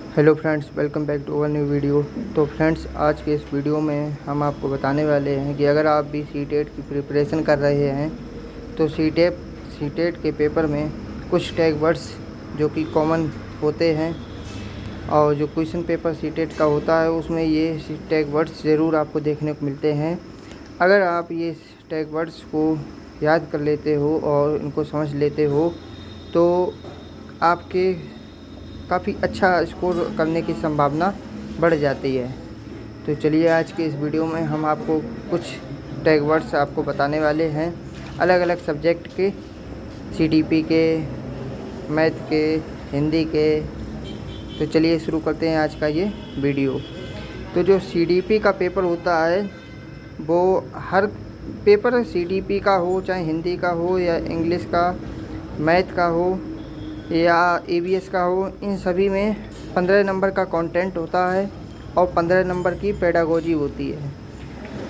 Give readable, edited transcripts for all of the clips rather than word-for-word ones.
Hello friends, welcome back to our new video. तो friends, आज के इस वीडियो में हम आपको बताने वाले हैं कि अगर आप भी सीटेट की प्रिपरेशन कर रहे हैं तो सीटेट के पेपर में कुछ टैग वर्ड्स जो कि कॉमन होते हैं और जो क्वेश्चन पेपर सीटेट का होता है उसमें ये टैग वर्ड्स ज़रूर आपको देखने को मिलते हैं। अगर आप ये टैग वर्ड्स को याद कर लेते हो और इनको समझ लेते हो तो आपके काफ़ी अच्छा स्कोर करने की संभावना बढ़ जाती है। तो चलिए, आज के इस वीडियो में हम आपको कुछ टैग वर्ड्स आपको बताने वाले हैं अलग अलग सब्जेक्ट के, सीडीपी के, मैथ के, हिंदी के। तो चलिए शुरू करते हैं आज का ये वीडियो। तो जो सीडीपी का पेपर होता है वो हर पेपर सीडीपी का हो, चाहे हिंदी का हो या इंग्लिश का, मैथ का हो या ईवीएस का हो, इन सभी में 15 नंबर का कंटेंट होता है और 15 नंबर की पेडागोजी होती है।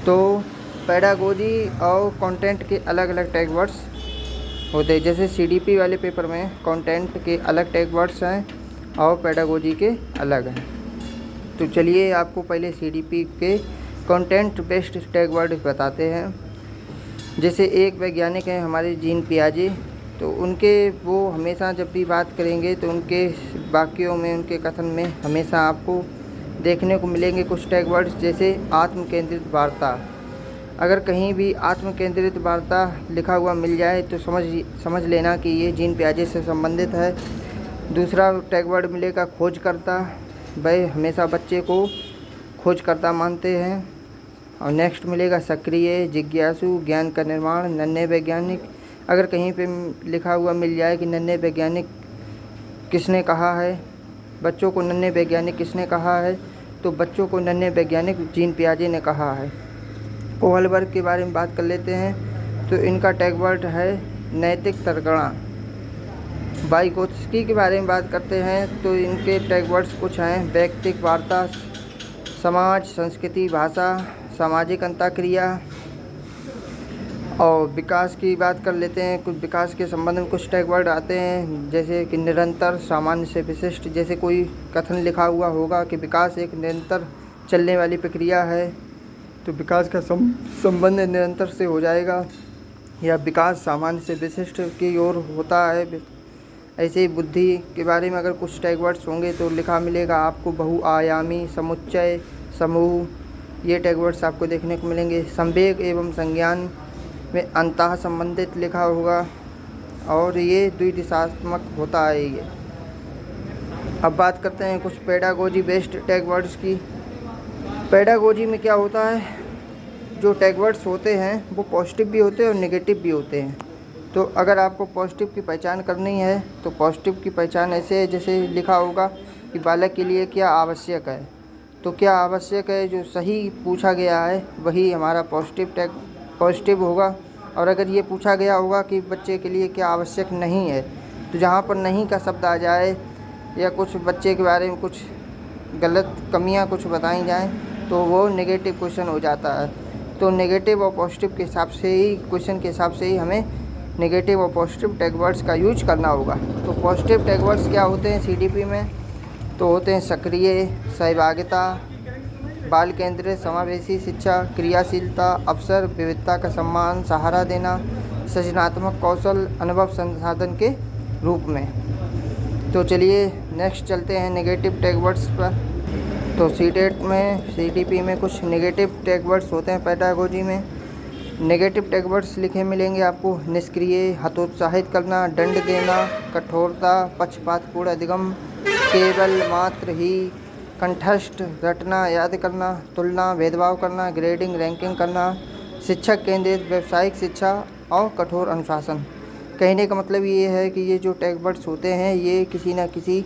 तो पेडागोजी और कंटेंट के अलग अलग टैग वर्ड्स होते हैं। जैसे सीडीपी वाले पेपर में कंटेंट के अलग टैग वर्ड्स हैं और पेडागोजी के अलग हैं। तो चलिए आपको पहले सीडीपी के कंटेंट बेस्ड टैग वर्ड बताते हैं। जैसे एक वैज्ञानिक हैं हमारे जीन पियाजे, तो उनके वो हमेशा जब भी बात करेंगे तो उनके वाक्यों में, उनके कथन में हमेशा आपको देखने को मिलेंगे कुछ टैग वर्ड्स। जैसे आत्म केंद्रित वार्ता। अगर कहीं भी आत्म केंद्रित वार्ता लिखा हुआ मिल जाए तो समझ लेना कि ये जीन पियाजे से संबंधित है। दूसरा टैग वर्ड मिलेगा खोजकर्ता। वह हमेशा बच्चे को खोजकर्ता मानते हैं। और नेक्स्ट मिलेगा सक्रिय, जिज्ञासु, ज्ञान का निर्माण, नन्हे वैज्ञानिक। अगर कहीं पे लिखा हुआ मिल जाए कि नन्हे वैज्ञानिक किसने कहा है, बच्चों को नन्हे वैज्ञानिक किसने कहा है, तो बच्चों को नन्हे वैज्ञानिक जीन पियाजे ने कहा है। कोहलबर्ग के बारे में बात कर लेते हैं। तो इनका टैग वर्ड है नैतिक तर्कणा। वाइगोत्स्की के बारे में बात करते हैं तो इनके टैग वर्ड्स कुछ हैं: व्यक्तिक वार्ता, समाज, संस्कृति, भाषा, सामाजिक अंतःक्रिया। और विकास की बात कर लेते हैं। कुछ विकास के संबंध में कुछ टैग वर्ड आते हैं, जैसे कि निरंतर, सामान्य से विशिष्ट। जैसे कोई कथन लिखा हुआ होगा कि विकास एक निरंतर चलने वाली प्रक्रिया है, तो विकास का संबंध निरंतर से हो जाएगा। या विकास सामान्य से विशिष्ट की ओर होता है। ऐसे ही बुद्धि के बारे में अगर कुछ टैग वर्ड्स होंगे तो लिखा मिलेगा आपको बहुआयामी, समुच्चय, समूह। ये टैग वर्ड्स आपको देखने को मिलेंगे। संवेग एवं संज्ञान में अंतः संबंधित लिखा होगा और ये द्विदिशात्मक होता है ये। अब बात करते हैं कुछ पेडागोजी बेस्ड टैग वर्ड्स की। पेडागोजी में क्या होता है, जो टैग वर्ड्स होते हैं वो पॉजिटिव भी होते हैं और नेगेटिव भी होते हैं। तो अगर आपको पॉजिटिव की पहचान करनी है तो पॉजिटिव की पहचान ऐसे है, जैसे लिखा होगा कि बालक के लिए क्या आवश्यक है। तो क्या आवश्यक है, जो सही पूछा गया है वही हमारा पॉजिटिव होगा। और अगर ये पूछा गया होगा कि बच्चे के लिए क्या आवश्यक नहीं है, तो जहाँ पर नहीं का शब्द आ जाए या कुछ बच्चे के बारे में कुछ गलत कमियाँ कुछ बताई जाएं तो वो नेगेटिव क्वेश्चन हो जाता है। तो नेगेटिव और पॉजिटिव के हिसाब से ही, क्वेश्चन के हिसाब से ही हमें नेगेटिव और पॉजिटिव टैग वर्ड्स का यूज करना होगा। तो पॉजिटिव टैग वर्ड्स क्या होते हैं सीडीपी में, तो होते हैं सक्रिय, सहभागिता, बाल केंद्रित, समावेशी शिक्षा, क्रियाशीलता, अवसर, विविधता का सम्मान, सहारा देना, सृजनात्मक कौशल, अनुभव संसाधन के रूप में। तो चलिए नेक्स्ट चलते हैं नेगेटिव टैग वर्ड्स पर। तो सीडीपी में कुछ नेगेटिव टैग वर्ड्स होते हैं। पेडागोजी में नेगेटिव टैग वर्ड्स लिखे मिलेंगे आपको: निष्क्रिय, हतोत्साहित करना, दंड देना, कठोरता, पक्षपातपूर्ण अधिगम, केवल, मात्र ही, कंठस्थ, रटना, याद करना, तुलना, भेदभाव करना, ग्रेडिंग, रैंकिंग करना, शिक्षक केंद्रित, व्यावसायिक शिक्षा और कठोर अनुशासन। कहने का मतलब ये है कि ये जो टैग वर्ड्स होते हैं ये किसी न किसी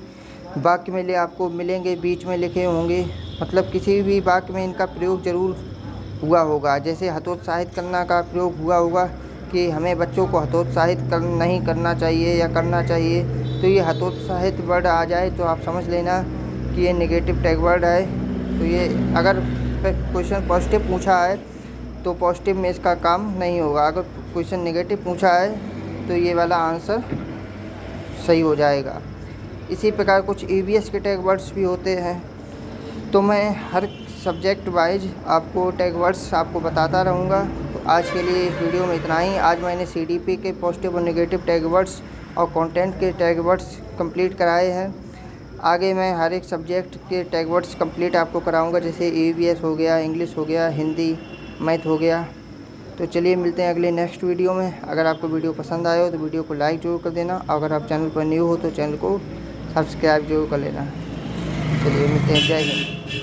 वाक्य में आपको मिलेंगे, बीच में लिखे होंगे। मतलब किसी भी वाक्य में इनका प्रयोग ज़रूर हुआ होगा। जैसे हतोत्साहित करना का प्रयोग हुआ होगा कि हमें बच्चों को हतोत्साहित नहीं करना चाहिए या करना चाहिए। तो ये हतोत्साहित वर्ड आ जाए तो आप समझ लेना कि ये नेगेटिव टैग वर्ड है। तो ये अगर क्वेश्चन पॉजिटिव पूछा है तो पॉजिटिव में इसका काम नहीं होगा। अगर क्वेश्चन नेगेटिव पूछा है तो ये वाला आंसर सही हो जाएगा। इसी प्रकार कुछ ईवीएस के टैग वर्ड्स भी होते हैं। तो मैं हर सब्जेक्ट वाइज आपको टैग वर्ड्स आपको बताता रहूँगा। तो आज के लिए इस वीडियो में इतना ही। आज मैंने सीडीपी के पॉजिटिव और नेगेटिव टैग वर्ड्स और कंटेंट के टैग वर्ड्स कंप्लीट कराए हैं। आगे मैं हर एक सब्जेक्ट के टैग वर्ड्स कंप्लीट आपको कराऊंगा, जैसे ईवीएस हो गया, इंग्लिश हो गया, हिंदी, मैथ हो गया। तो चलिए मिलते हैं अगले नेक्स्ट वीडियो में। अगर आपको वीडियो पसंद आए हो तो वीडियो को लाइक ज़रूर कर देना। अगर आप चैनल पर न्यू हो तो चैनल को सब्सक्राइब जरूर कर लेना। चलिए मिलते हैं। जय हिंद।